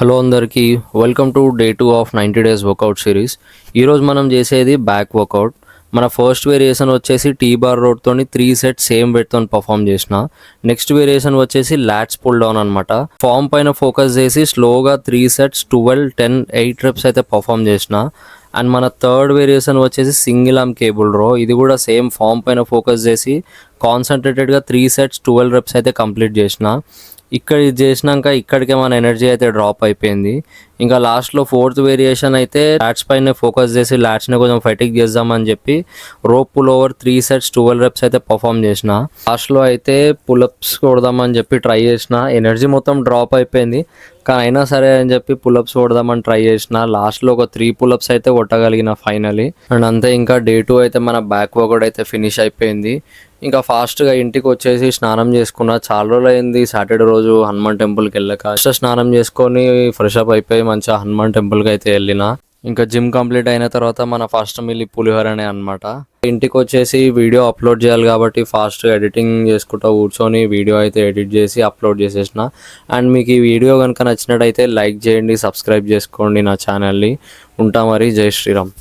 Hello అందరికీ welcome to day 2 of 90 days workout series. ఈరోజు మనం చేసేది బ్యాక్ వర్కౌట్. మన ఫస్ట్ వేరియేషన్ వచ్చేసి టీ బార్ రోడ్తోని 3 సెట్స్ సేమ్ వెయిట్తో పర్ఫామ్ చేసిన. నెక్స్ట్ వేరియేషన్ వచ్చేసి లాట్స్ పుల్ డౌన్ అనమాట. ఫామ్ పైన ఫోకస్ చేసి స్లోగా 3 సెట్స్ 12, 10, 8 రెప్స్ అయితే పర్ఫామ్ చేసిన. అండ్ మన థర్డ్ వేరియేషన్ వచ్చేసి సింగిల్ ఆర్మ్ కేబుల్ రో. ఇది కూడా సేమ్ ఫామ్ పైన ఫోకస్ చేసి కాన్సన్ట్రేటెడ్గా 3 సెట్స్ 12 రెప్స్ అయితే కంప్లీట్ చేసిన. ఇక్కడ ఇది చేసినాక ఇక్కడికే మన ఎనర్జీ అయితే డ్రాప్ అయిపోయింది. ఇంకా లాస్ట్లో ఫోర్త్ వేరియేషన్ అయితే లాట్స్ పైన ఫోకస్ చేసి లాట్స్ని కొంచెం ఫైటింగ్ చేద్దామని చెప్పి rope pull over 3 sets 12 reps అయితే పర్ఫామ్ చేసిన. లాస్ట్లో అయితే పుల్అప్స్ కొడదామని చెప్పి ట్రై చేసిన. ఎనర్జీ మొత్తం డ్రాప్ అయిపోయింది, కానీ అయినా సరే అని చెప్పి పుల్అప్స్ కొడదామని ట్రై చేసిన. లాస్ట్లో ఒక 3 పుల్అప్స్ అయితే కొట్టగలిగిన ఫైనలీ. అండ్ అంతే, ఇంకా డే 2 అయితే మన బ్యాక్ వర్కౌట్ అయితే ఫినిష్ అయిపోయింది. ఇంకా ఫాస్ట్గా ఇంటికి వచ్చేసి స్నానం చేసుకున్నా. చాలా రోజులు అయింది సాటర్డే రోజు హనుమాన్ టెంపుల్కి వెళ్ళాక. ఫస్ట్ స్నానం చేసుకొని ఫ్రెష్ అప్ అయిపోయి మంచిగా హనుమాన్ టెంపుల్కి అయితే వెళ్ళిన. ఇంకా జిమ్ కంప్లీట్ అయిన తర్వాత మన ఫస్ట్ మీల్ పులిహోరనే అనమాట. ఇంటికి వచ్చేసి వీడియో అప్లోడ్ చేయాలి కాబట్టి ఫాస్ట్గా ఎడిటింగ్ చేసుకుంటూ కూర్చొని వీడియో అయితే ఎడిట్ చేసి అప్లోడ్ చేసేసిన. అండ్ మీకు ఈ వీడియో కనుక నచ్చినట్టయితే లైక్ చేయండి, సబ్స్క్రైబ్ చేసుకోండి నా ఛానల్ని. ఉంటా మరి, జై శ్రీరామ్.